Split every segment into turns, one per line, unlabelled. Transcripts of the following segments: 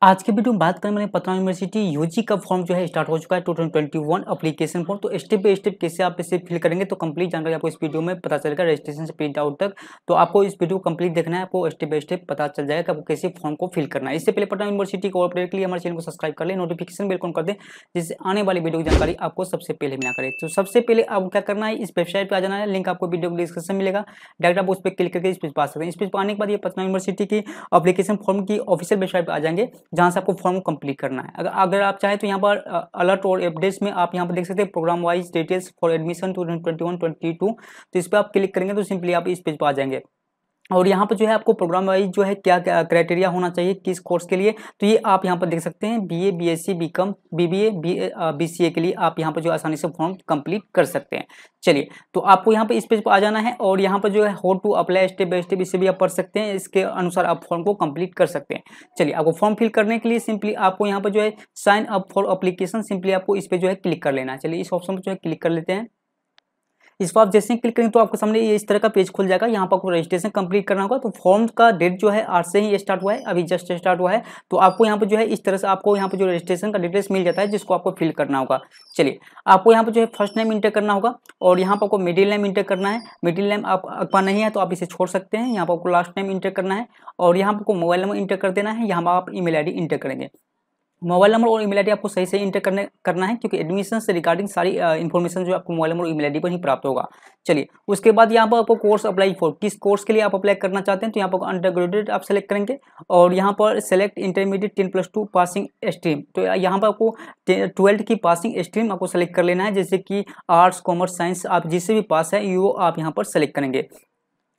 आज के वीडियो में बात करें मैंने पटना यूनिवर्सिटी यूजी का फॉर्म जो है स्टार्ट हो चुका है 2021 एप्लीकेशन फॉर्म। तो स्टेप बाय स्टेप कैसे आप इसे फिल करेंगे तो कंप्लीट जानकारी आपको इस वीडियो में पता चलेगा, रजिस्ट्रेशन से प्रिंट आउट तक। तो आपको इस वीडियो को कंप्लीट देखना है, आपको स्टेप बाय स्टेप पता चल जाएगा कि आपको कैसे फॉर्म को फिल करना है। इससे पहले पटना यूनिवर्सिटी को अपडेट के लिए हमारे चैनल को सब्सक्राइब कर ले, नोटिफिकेशन बेल ऑन कर दें, जिससे आने वाली वीडियो की जानकारी आपको सबसे पहले मिला करे। तो सबसे पहले आपको क्या करना है, इस वेबसाइट पर आ जाना है, लिंक आपको वीडियो डिस्क्रिप्शन में मिलेगा, डायरेक्ट आप उस पर क्लिक करके इस पेज पर आ सकते हैं। इस पेज पर आने के बाद ये पटना यूनिवर्सिटी की एप्लीकेशन फॉर्म की ऑफिशियल वेबसाइट पर आ जाएंगे, जहां से आपको फॉर्म कंप्लीट करना है। अगर आप चाहें तो यहाँ पर अलर्ट और अपडेट्स में आप यहाँ पर देख सकते हैं programme wise details for admission 2021-22। तो इस पर आप क्लिक करेंगे तो सिंपली आप इस पेज पर आ जाएंगे। और यहाँ पर जो है आपको प्रोग्राम वाइज जो है क्या क्या क्राइटेरिया होना चाहिए किस कोर्स के लिए, तो ये आप यहाँ पर देख सकते हैं। BA, BSc, BCom, BBA, BCA के लिए आप यहाँ पर जो आसानी से फॉर्म कंप्लीट कर सकते हैं। चलिए, तो आपको यहाँ पर इस पेज पर आ जाना है और यहाँ पर जो है how to apply step by step, इससे भी आप पढ़ सकते हैं, इसके अनुसार आप फॉर्म को कंप्लीट कर सकते हैं। चलिए, आपको फॉर्म फिल करने के लिए सिंपली आपको यहाँ पर जो है sign up for application, simply आपको इस पे जो है क्लिक कर लेना है। चलिए, इस ऑप्शन पर जो है क्लिक कर लेते हैं। इस पर आप जैसे ही क्लिक करेंगे तो आपके सामने ये इस तरह का पेज खुल जाएगा। यहाँ पर आपको रजिस्ट्रेशन कंप्लीट करना होगा। तो फॉर्म का डेट जो है आज से ही स्टार्ट हुआ है, अभी जस्ट स्टार्ट हुआ है। तो आपको यहाँ पर जो है इस तरह से आपको यहाँ पर जो रजिस्ट्रेशन का डिटेल्स मिल जाता है, जिसको आपको फिल करना होगा। चलिए, आपको यहाँ पर जो है फर्स्ट नेम इंटर करना होगा और यहाँ पर आपको मिडिल नेम इंटर करना है। मिडिल नेम आपका नहीं है तो आप इसे छोड़ सकते हैं। यहाँ पर आपको लास्ट नेम इंटर करना है और यहाँ पर आपको मोबाइल नंबर इंटर कर देना है। यहाँ पर आप ईमेल आईडी इंटर करेंगे। मोबाइल नंबर और ईमेल आईडी आपको सही से इंटर करना है, क्योंकि एडमिशन से रिगार्डिंग सारी इन्फॉर्मेशन जो आपको मोबाइल नंबर और ईमेल आईडी पर ही प्राप्त होगा। चलिए, उसके बाद यहाँ पर आपको कोर्स अप्लाई फॉर, किस कोर्स के लिए आप अप्लाई करना चाहते हैं, तो यहाँ पर अंडर ग्रेजुएट आप सेलेक्ट करेंगे और यहाँ पर सेलेक्ट इंटरमीडिएट 10+2 पासिंग स्ट्रीम। तो यहाँ पर आपको 12th की पासिंग स्ट्रीम आपको सेलेक्ट कर लेना है, जैसे कि आर्ट्स, कॉमर्स, साइंस, आप जिससे भी पास है वो आप यहाँ पर सेलेक्ट करेंगे।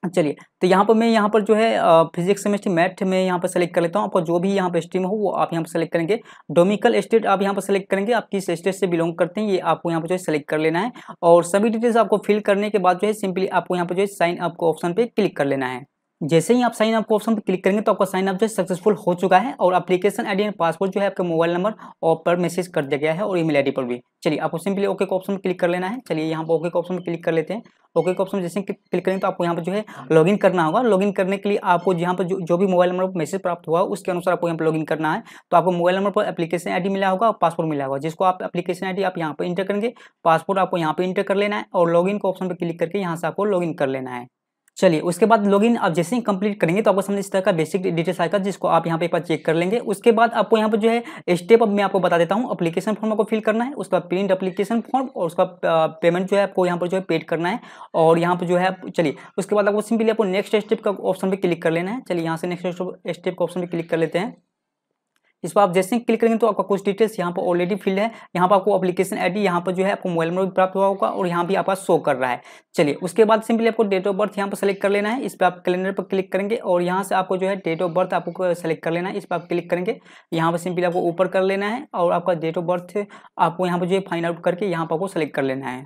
चलिए, तो यहाँ पर मैं यहाँ पर जो है फिजिक्स, केमिस्ट्री, मैथ में यहाँ पर सेलेक्ट कर लेता हूँ। आपको जो भी यहाँ पर स्ट्रीम हो वो आप यहाँ पर सेलेक्ट करेंगे। डोमिकल स्टेट आप यहाँ पर सेलेक्ट करेंगे, आप किस स्टेट से बिलोंग करते हैं ये आपको यहाँ पर जो है सेलेक्ट कर लेना है। और सभी डिटेल्स आपको फिल करने के बाद जो है सिंपली आपको यहाँ पर जो है साइन अप को ऑप्शन पे क्लिक कर लेना है। जैसे ही आप साइन अप ऑप्शन पर क्लिक करेंगे तो आपका साइन अप जो है सक्सेसफुल हो चुका है और एप्लीकेशन आईडी एंड पासवर्ड जो है आपके मोबाइल नंबर और पर मैसेज कर दिया गया है और ईमेल आईडी पर भी। चलिए, आपको सिंपली ओके के ऑप्शन पर क्लिक कर लेना है। चलिए, यहाँ पर ओके के ऑप्शन पर क्लिक कर लेते हैं। ओके के ऑप्शन जैसे क्लिक करेंगे तो आपको यहाँ पर जो है लॉगिन करना होगा। लॉगिन करने के लिए आपको यहाँ पर जो भी मोबाइल नंबर पर मैसेज प्राप्त हुआ उसके अनुसार आपको यहाँ पर लॉगिन करना है। तो आपको मोबाइल नंबर पर एप्लीकेशन आईडी मिला होगा और पासवर्ड मिला होगा, जिसको आप एप्लीकेशन आईडी आप यहाँ पर इंटर करेंगे, पासवर्ड आपको यहाँ पर इंटर कर लेना है और लॉगिन के ऑप्शन पर क्लिक करके यहाँ से आपको लॉगिन कर लेना है। चलिए, उसके बाद लॉगिन आप जैसे ही कंप्लीट करेंगे तो आपको सामने इस तरह का बेसिक डिटेल्स आएगा, जिसको आप यहाँ पे एक बार चेक कर लेंगे। उसके बाद आपको यहाँ पर जो है स्टेप अब मैं आपको बता देता हूँ। एप्लीकेशन फॉर्म आपको फिल करना है, उसका प्रिंट एप्लीकेशन फॉर्म और उसका पेमेंट जो है आपको यहाँ पर जो है पेड करना है। और यहाँ पर जो है चलिए, उसके बाद आपको सिंपली आपको नेक्स्ट स्टेप का ऑप्शन पे क्लिक कर लेना है। चलिए, यहाँ से नेक्स्ट स्टेप का ऑप्शन पे क्लिक कर लेते हैं। इस पर आप जैसे ही क्लिक करेंगे तो आपका कुछ डिटेल्स यहाँ पर ऑलरेडी फिल है। यहाँ पर आपको एप्लीकेशन आईडी यहाँ पर जो है आपको मोबाइल नंबर भी प्राप्त हुआ होगा और यहाँ भी आपका शो कर रहा है। चलिए, उसके बाद सिंपली आपको डेट ऑफ बर्थ यहाँ पर सेलेक्ट कर लेना है। इस पर आप कैलेंडर पर क्लिक करेंगे और यहाँ से आपको जो है डेट ऑफ बर्थ आपको सेलेक्ट कर लेना है। इस पर आप क्लिक करेंगे, यहाँ पर सिंपली आपको ऊपर कर लेना है और आपका डेट ऑफ बर्थ आपको यहाँ पर जो है फाइंड आउट करके यहाँ पर आपको सेलेक्ट कर लेना है।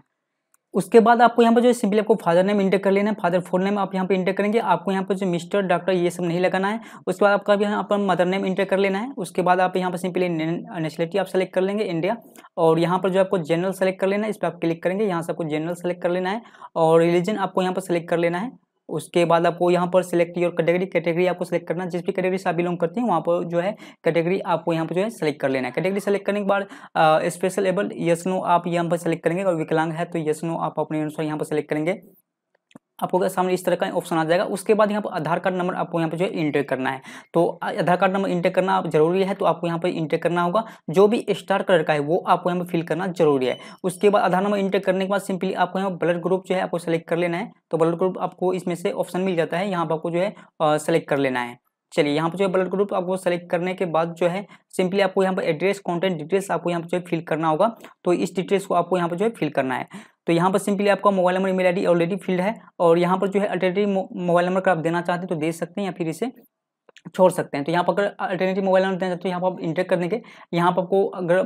उसके बाद आपको यहाँ पर जो है सिंपली आपको फादर नेम इंटर कर लेना है। फादर फुल नेम आप यहाँ पे इंटर करेंगे। आपको यहाँ पर जो मिस्टर, डॉक्टर ये सब नहीं लगाना है। उसके बाद आपका यहाँ पर मदर नेम इंटर कर लेना है। उसके बाद आप यहाँ पर सिंपली नेशनलिटी आप सेलेक्ट कर लेंगे इंडिया और यहाँ पर जो आपको जनरल सेलेक्ट कर लेना है। इस पर आप क्लिक करेंगे, यहाँ से आपको जनरल सेलेक्ट कर लेना है और रिलीजन आपको यहाँ पर सेलेक्ट कर लेना है। उसके बाद आपको यहाँ पर सिलेक्ट योर कैटेगरी आपको सेलेक्ट करना है। जिस भी कैटेगरी से आप बिलोंग करते हैं वहाँ पर जो है कैटेगरी आपको यहाँ पर जो है सेलेक्ट कर लेना है। कैटेगरी सेलेक्ट करने के बाद स्पेशल एबल यस नो आप यहाँ पर सेलेक्ट करेंगे और विकलांग है तो यस नो आप अपने अनुसार यहाँ पर सेलेक्ट करेंगे। आपको सामने इस तरह का ऑप्शन आ जाएगा। उसके बाद यहाँ पर आधार कार्ड नंबर आपको यहाँ पर जो है इंटर करना है। तो आधार कार्ड नंबर इंटर करना जरूरी है, तो आपको यहाँ पर इंटर करना होगा। जो भी स्टार कलर का है वो आपको यहाँ पर फिल करना जरूरी है। उसके बाद आधार नंबर इंटर करने के बाद सिंपली आपको यहाँ ब्लड ग्रुप जो है आपको सेलेक्ट कर लेना है। तो ब्लड ग्रुप आपको इसमें से ऑप्शन मिल जाता है, यहाँ पर आपको जो है सेलेक्ट कर लेना है। चलिए, यहाँ पर जो है ब्लड ग्रुप आपको सेलेक्ट करने के बाद जो है सिंपली आपको यहाँ पर एड्रेस, कॉन्टेक्ट डिटेल्स आपको यहाँ पर जो है फिल करना होगा। तो इस डिटेल्स को आपको यहाँ पर जो है फिल करना है। तो यहाँ पर सिंपली आपका mobile number, email ID already field है और यहाँ पर जो है अल्टरनेटिव मोबाइल नंबर का आप देना चाहते हैं तो दे सकते हैं या फिर इसे छोड़ सकते हैं। तो यहाँ पर अगर अल्टरनेटिव मोबाइल नंबर देना चाहते हैं तो यहाँ पर आप इंटर कर देंगे। यहाँ पर आपको अगर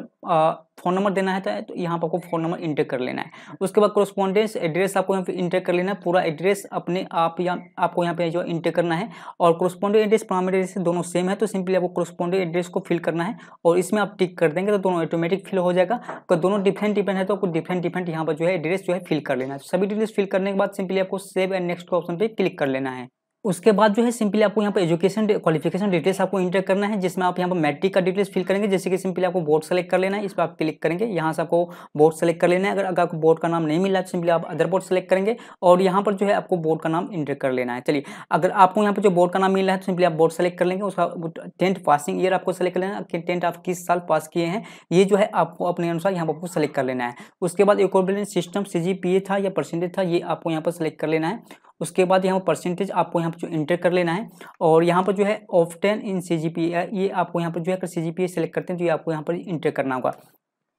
फ़ोन नंबर देना है तो यहाँ पर आपको फ़ोन नंबर इंटर कर लेना है। उसके बाद कोरस्पॉन्डेंस एड्रेस आपको यहाँ पे इंटर कर लेना है। पूरा एड्रेस अपने आप या आपको यहाँ पे जो इंटर करना है और कोरस्पॉन्डेंट एड्रेस प्राइमरी एड्रेस दोनों सेम है, तो सिंपली आपको कोरस्पॉन्डेंट एड्रेस को फिल करना है और इसमें आप टिक कर देंगे तो दोनों ऑटोमेटिक फिल हो जाएगा। अगर दोनों डिफरेंट है तो आपको डिफरेंट यहाँ पर जो है एड्रेस जो है फिल कर लेना है। सभी डिटेल्स फिल करने के बाद सिंपली आपको सेव एंड नेक्स्ट ऑप्शन पर क्लिक कर लेना है। उसके बाद जो है सिंपली आपको यहाँ पर एजुकेशन क्वालिफिकेशन डिटेल्स आपको इंटर करना है, जिसमें आप यहाँ पर मैट्रिक का डिटेल्स फिल करेंगे। जैसे कि सिंपली आपको बोर्ड सेलेक्ट कर लेना है, इस पर आप क्लिक करेंगे, यहाँ से आपको बोर्ड सेलेक्ट कर लेना है। अगर आपको बोर्ड का नाम नहीं मिला तो सिंपली आप अदर बोर्ड सेलेक्ट करेंगे और यहाँ पर जो है आपको बोर्ड का नाम इंटर कर लेना है। चलिए, अगर आपको यहाँ पर जो बोर्ड का नाम मिल रहा है तो सिंपली आप बोर्ड सेलेक्ट कर लेंगे। उसका 10th पासिंग ईयर आपको सेलेक्ट कर लेना है कि 10th आप किस साल पास किए हैं, ये जो है आपको अपने अनुसार यहाँ पर आपको सेलेक्ट कर लेना है। उसके बाद इक्विवेलेंट सिस्टम CGPA था या परसेंटेज था, ये आपको यहाँ पर सेलेक्ट कर लेना है। उसके बाद यहाँ पर परसेंटेज आपको यहाँ पर जो इंटर कर लेना है और यहाँ पर जो है ऑफ्टन इन CGPA, ये आपको यहाँ पर जो है अगर CGPA सेलेक्ट करते हैं तो ये आपको यहाँ पर इंटर करना होगा।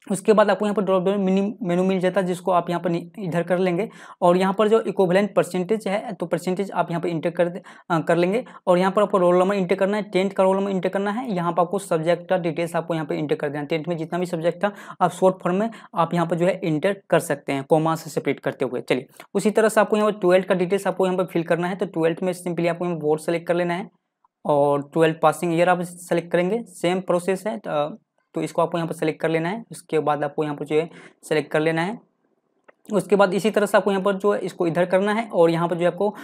उसके बाद आपको यहाँ पर ड्रॉप डाउन मेनू मिल जाता है, जिसको आप यहाँ पर इधर कर लेंगे और यहाँ पर जो इक्विवेलेंट परसेंटेज है तो परसेंटेज आप यहाँ पर इंटर कर लेंगे और यहाँ पर आपको रोल नंबर इंटर करना है, 10th का रोल नंबर इंटर करना है। यहाँ पर आपको सब्जेक्ट का डिटेल्स आपको यहाँ पर इंटर कर देना है। 10th में जितना भी सब्जेक्ट था आप शॉर्ट फॉर्म में आप यहाँ पर जो है इंटर कर सकते हैं, कॉमा से सेपरेट करते हुए। चलिए, उसी तरह से आपको यहाँ पर 12th का डिटेल्स आपको यहाँ पर फिल करना है। तो 12th में सिंपली आपको यहाँ बोर्ड सेलेक्ट कर लेना है और 12th पासिंग ईयर आप सेलेक्ट करेंगे, सेम प्रोसेस है। तो इसको आपको यहाँ पर सेलेक्ट कर लेना है। उसके बाद आपको यहाँ पर जो है सेलेक्ट कर लेना है। उसके बाद इसी तरह से आपको यहाँ पर जो है इसको इधर करना है और यहाँ पर जो है आपको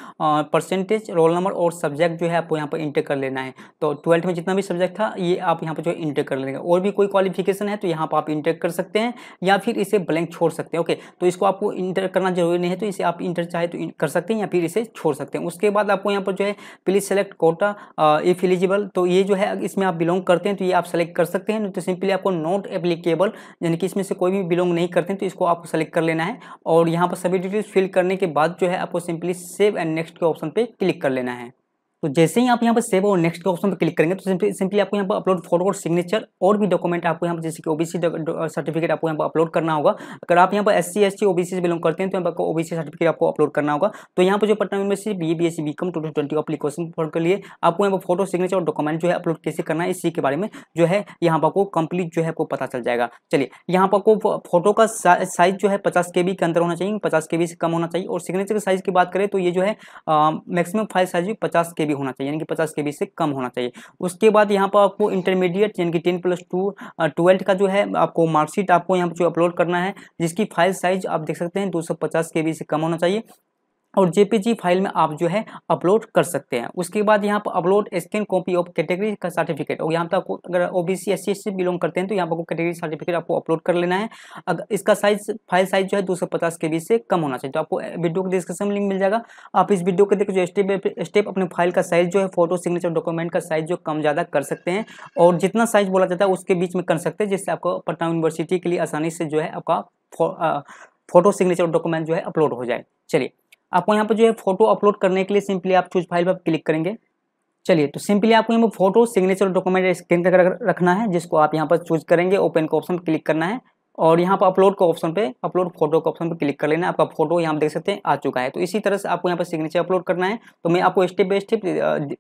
परसेंटेज, रोल नंबर और सब्जेक्ट जो है आपको यहाँ पर इंटर कर लेना है। तो 12th में जितना भी सब्जेक्ट था ये आप यहाँ पर जो है इंटर कर लेंगे। और भी कोई क्वालिफिकेशन है तो यहाँ पर आप इंटर कर सकते हैं या फिर इसे ब्लैंक छोड़ सकते हैं। ओके, तो इसको आपको इंटर करना जरूरी नहीं है, तो इसे आप इंटर चाहे तो कर सकते हैं या फिर इसे छोड़ सकते हैं। उसके बाद आपको यहाँ पर जो है please select quota if eligible, तो ये जो है इसमें आप बिलोंग करते हैं तो ये आप सेलेक्ट कर सकते हैं। तो सिंपली आपको नॉट एप्लीकेबल, यानी कि इसमें से कोई भी बिलोंग नहीं करते हैं तो इसको आपको सेलेक्ट कर लेना है। और यहाँ पर सभी डिटेल्स फिल करने के बाद जो है आपको सिंपली सेव एंड नेक्स्ट के ऑप्शन पे क्लिक कर लेना है। तो जैसे ही आप यहाँ पर सेव और नेक्स्ट के ऑप्शन पर क्लिक करेंगे तो सिंपली आपको यहाँ पर अपलोड फोटो और सिग्नेचर और भी डॉक्यूमेंट आपको यहाँ पर जैसे कि ओबीसी सर्टिफिकेट आपको यहाँ पर अपलोड करना होगा। अगर आप यहाँ पर SC ST OBC से बिलोंग करते हैं तो यहाँ पर OBC सर्टिफिकेट आपको अपलोड करना होगा। तो यहाँ पर जो Patna university BA BSc BCom 2020 application form के लिए आपको यहाँ पर फोटो सिग्नेचर और डॉक्यूमेंट जो है अपलोड कैसे करना है, इसी के बारे में जो है यहाँ पर आपको कंप्लीट जो है आपको पता चल जाएगा। चलिए, यहाँ पर आपको फोटो का साइज जो है 50 KB के अंदर होना चाहिए, 50 KB से कम होना चाहिए। और सिग्नेचर के साइज की बात करें तो ये जो है मैक्सिमम फाइल साइज भी 50 KB होना चाहिए, यानी कि 50 KB से कम होना चाहिए। उसके बाद यहाँ पर आपको इंटरमीडिएट यानी कि 10+2 12th का जो है आपको मार्कशीट आपको यहाँ पर जो अपलोड करना है, जिसकी फाइल साइज आप देख सकते हैं 250 KB से कम होना चाहिए और JPG फाइल में आप जो है अपलोड कर सकते हैं। उसके बाद यहाँ पर upload scan copy of category का सर्टिफिकेट, और यहाँ पर आपको अगर OBC SC ST बिलोंग करते हैं तो यहाँ पर आपको कैटेगरी सर्टिफिकेट आपको अपलोड कर लेना है। अगर इसका साइज फाइल साइज जो है 250 KB से कम होना चाहिए। तो आपको वीडियो के डिस्क्रिप्शन में लिंक मिल जाएगा, आप इस वीडियो के देख जो स्टेप अपने फाइल का साइज जो है फोटो सिग्नेचर डॉक्यूमेंट का साइज जो कम ज़्यादा कर सकते हैं और जितना साइज बोला जाता है उसके बीच में कर सकते हैं, जिससे आपको पटना यूनिवर्सिटी के लिए आसानी से जो है आपका फोटो सिग्नेचर डॉक्यूमेंट जो है अपलोड हो जाए। चलिए, आपको यहाँ पर जो है फोटो अपलोड करने के लिए सिंपली आप चूज फाइल पर क्लिक करेंगे। चलिए, तो सिंपली आपको यहाँ पर फोटो सिग्नेचर डॉक्यूमेंट स्कैन कर रखना है, जिसको आप यहाँ पर चूज करेंगे, ओपन का ऑप्शन पर क्लिक करना है और यहाँ पर अपलोड का ऑप्शन पे, अपलोड फोटो का ऑप्शन पे क्लिक कर लेना है। आपका फोटो यहाँ देख सकते हैं आ चुका है। तो इसी तरह से आपको यहाँ पर सिग्नेचर अपलोड करना है। तो मैं आपको स्टेप बाय स्टेप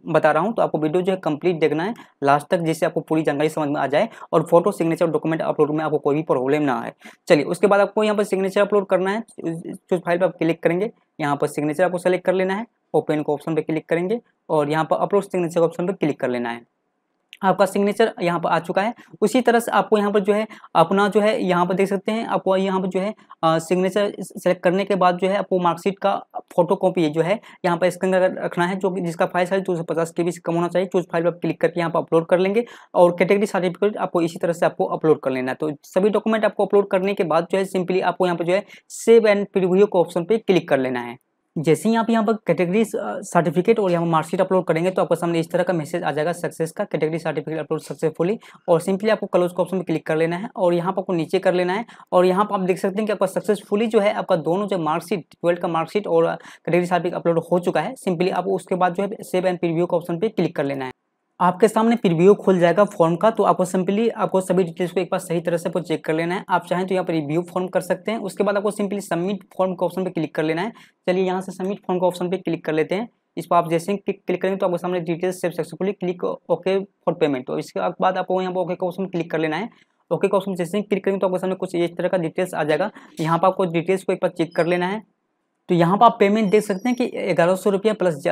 बता रहा हूँ, तो आपको वीडियो जो है कंप्लीट देखना है लास्ट तक, जिससे आपको पूरी जानकारी समझ में आ जाए और फोटो सिग्नेचर डॉक्यूमेंट अपलोड में आपको कोई भी प्रॉब्लम ना आए। चलिए, उसके बाद आपको यहाँ पर सिग्नेचर अपलोड करना है। चूज फाइल पर आप क्लिक करेंगे, यहाँ पर सिग्नेचर आपको सेलेक्ट कर लेना है, ओपन का ऑप्शन पर क्लिक करेंगे और यहाँ पर अपलोड सिग्नेचर ऑप्शन पर क्लिक कर लेना है। आपका सिग्नेचर यहाँ पर आ चुका है। उसी तरह से आपको यहाँ पर जो है अपना जो है यहाँ पर देख सकते हैं, आपको यहाँ पर जो है सिग्नेचर सेलेक्ट करने के बाद जो है आपको मार्कशीट का फोटो कॉपी जो है यहाँ पर स्कैन रखना है, जो जिसका फाइल साइज 250 KB से कम होना चाहिए। चूज फाइल पर क्लिक करके यहाँ पर अपलोड कर लेंगे और कैटेगरी सर्टिफिकेट आपको इसी तरह से आपको अपलोड कर लेना है। तो सभी डॉक्यूमेंट आपको अपलोड करने के बाद जो है सिंपली आपको यहाँ पर जो है सेव एंड प्रीव्यू के ऑप्शन पर क्लिक कर लेना है। जैसे ही आप यहाँ पर कैटेगरी सर्टिफिकेट और यहाँ पर मार्कशीट अपलोड करेंगे तो आपको सामने इस तरह का मैसेज आ जाएगा, सक्सेस का कैटेगरी सर्टिफिकेट अपलोड सक्सेसफुली। और सिंपली आपको क्लोज का ऑप्शन पर क्लिक कर लेना है और यहाँ पर आपको नीचे कर लेना है और यहाँ पर आप देख सकते हैं कि आपका सक्सेसफुली जो है आपका दोनों जो मार्कशीट 12th का मार्कशीट और कैटेगरी सर्टिफिकेट अपलोड हो चुका है। सिंपली आपको उसके बाद जो है सेव एंड प्रीव्यू का ऑप्शन पर क्लिक कर लेना है। आपके सामने प्रीव्यू खुल जाएगा फॉर्म का। तो आपको सिंपली आपको सभी डिटेल्स को एक बार सही तरह से आपको चेक कर लेना है। आप चाहें तो यहाँ पर रिव्यू फॉर्म कर सकते हैं। उसके बाद आपको सिंपली सबमिट फॉर्म के ऑप्शन पे क्लिक कर लेना है। चलिए, यहाँ से सबमिट फॉर्म के ऑप्शन पे क्लिक कर लेते हैं। इस पर आप जैसे ही क्लिक करेंगे तो आपके सामने details save successfully, click okay for payment. तो इसके बाद आपको यहाँ पर ओके का ऑप्शन क्लिक कर लेना है। ओके का ऑप्शन जैसे ही क्लिक करेंगे तो आपके सामने कुछ इस तरह का डिटेल्स आ जाएगा। यहाँ पर आपको डिटेल्स को एक बार चेक कर लेना है। तो यहाँ पर आप पेमेंट देख सकते हैं कि 1100 रुपया प्लस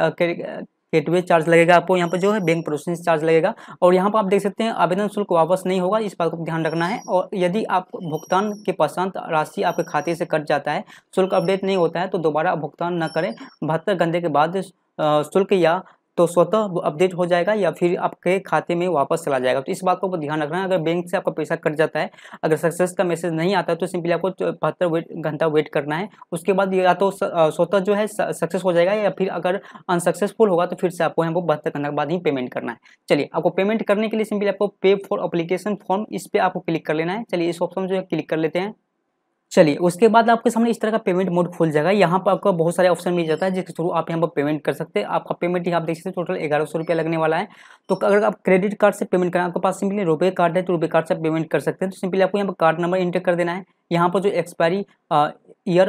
गेटवे चार्ज लगेगा, आपको यहाँ पर जो है बैंक प्रोसेसिंग चार्ज लगेगा। और यहाँ पर आप देख सकते हैं आवेदन शुल्क वापस नहीं होगा, इस बात को ध्यान रखना है। और यदि आप भुगतान के पश्चात राशि आपके खाते से कट जाता है, शुल्क अपडेट नहीं होता है, तो दोबारा भुगतान न करें। 72 घंटे के बाद शुल्क या तो स्वतः अपडेट हो जाएगा या फिर आपके खाते में वापस चला जाएगा। तो इस बात को ध्यान रखना है। अगर बैंक से आपका पैसा कट जाता है, अगर सक्सेस का मैसेज नहीं आता है, तो सिंपली आपको 72 घंटा वेट करना है। उसके बाद या तो स्वतः जो है सक्सेस हो जाएगा, या फिर अगर अनसक्सेसफुल होगा तो फिर से आपको यहाँ पर 72 घंटे के बाद ही पेमेंट करना है। चलिए, आपको पेमेंट करने के लिए सिंपली आपको पे फॉर एप्लीकेशन फॉर्म, इस पर आपको क्लिक कर लेना है। चलिए, इस ऑप्शन जो है क्लिक कर लेते हैं। चलिए, उसके बाद आपके सामने इस तरह का पेमेंट मोड खुल जाएगा। यहाँ पर आपको बहुत सारे ऑप्शन मिल जाता है जिसके थ्रू आप यहाँ पर पेमेंट कर सकते हैं। आपका पेमेंट यहाँ आप देख सकते हैं टोटल 1100 रुपया लगने वाला है। तो अगर आप क्रेडिट कार्ड से पेमेंट करें, आपके पास सिंपली रुपए कार्ड है तो रुपए कार्ड से पेमेंट कर सकते हैं। तो सिंपली आपको यहाँ पर कार्ड नंबर इंटर कर देना है। यहाँ पर जो एक्सपायरी ईयर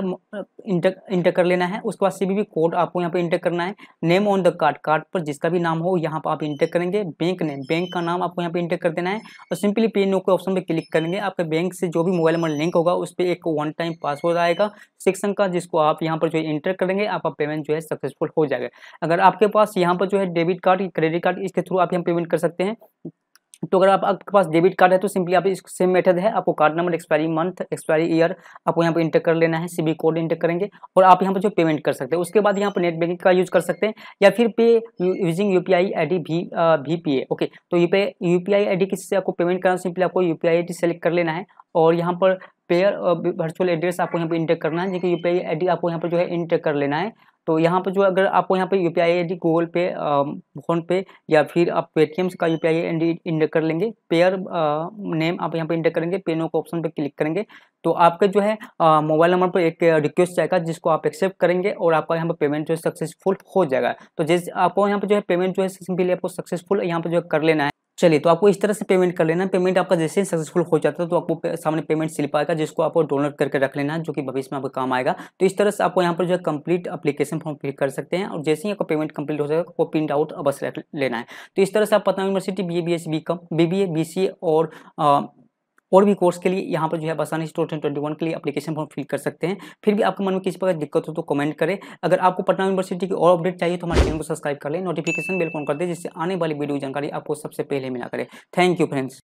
इंटर कर लेना है। उसके बाद सीवीवी कोड आपको यहाँ पे इंटर करना है। Name on the card, card पर जिसका भी नाम हो यहाँ पर आप इंटर करेंगे। बैंक नेम, बैंक का नाम आपको यहाँ पे इंटर कर देना है और सिंपली पे नो के ऑप्शन पे क्लिक करेंगे। आपके बैंक से जो भी मोबाइल नंबर लिंक होगा उस पर एक वन टाइम पासवर्ड आएगा सेक्शन का, जिसको आप यहाँ पर जो है इंटर करेंगे, आपका पेमेंट जो है सक्सेसफुल हो जाएगा। अगर आपके पास यहाँ पर जो है डेबिट कार्ड, क्रेडिट कार्ड, इसके थ्रू आप यहाँ पेमेंट कर सकते हैं। तो अगर आपके पास डेबिट कार्ड है तो सिंपली आप इस सेम मेथड है, आपको card number, expiry month, expiry year आपको यहाँ पे इंटर कर लेना है। सीबी कोड इंटर करेंगे और आप यहाँ पर जो पेमेंट कर सकते हैं। उसके बाद यहाँ पर नेट बैंकिंग का यूज कर सकते हैं या फिर पे using UPI ID VPA। Okay, तो यूपीआई आईडी किससे आपको पेमेंट करना, सिंपली आपको यूपीआई आईडी सेलेक्ट कर लेना है और यहाँ पर पेयर वर्चुअल एड्रेस आपको यहाँ पे इंटर करना है, देखिए यूपीआई आईडी आपको यहाँ पर जो है इंटर कर लेना है। तो यहाँ पर जो अगर आपको यहाँ पे यूपीआई आईडी गूगल पे, फोन पे या फिर आप पेटीएम का यूपीआई आईडी इंटर कर लेंगे। पेयर नेम आप यहाँ पे इंटर करेंगे, पे नो के ऑप्शन पे क्लिक करेंगे तो आपके जो है मोबाइल नंबर पर एक रिक्वेस्ट जाएगा जिसको आप एक्सेप्ट करेंगे और आपका यहाँ पे पेमेंट जो है सक्सेसफुल हो जाएगा। तो जैसे आपको यहाँ पे जो है पेमेंट जो है सिंपली आपको सक्सेसफुल यहाँ पे जो है कर लेना है। चलिए, तो आपको इस तरह से पेमेंट कर लेना है। पेमेंट आपका जैसे ही सक्सेसफुल हो जाता है तो आपको सामने पेमेंट स्लिप आएगा जिसको आपको डाउनलोड करके रख लेना है, जो कि भविष्य में आपको काम आएगा। तो इस तरह से आपको यहाँ पर जो है कंप्लीट एप्लीकेशन फॉर्म फिल कर सकते हैं और जैसे ही आपका पेमेंट कंप्लीट हो जाएगा आपको प्रिंट आउट अवश्य रख लेना है। तो इस तरह से आप Patna university BA BCom BBA BCA और भी कोर्स के लिए यहाँ पर जो है आसानी से 2021 के लिए एप्लीकेशन फॉर्म फिल कर सकते हैं। फिर भी आपके मन में किसी प्रकार की दिक्कत हो तो कमेंट करें। अगर आपको पटना यूनिवर्सिटी की और अपडेट चाहिए तो हमारे चैनल को सब्सक्राइब कर लें, नोटिफिकेशन बेल ऑन कर दें जिससे आने वाली वीडियो जानकारी आपको सबसे पहले मिला करे। Thank you friends.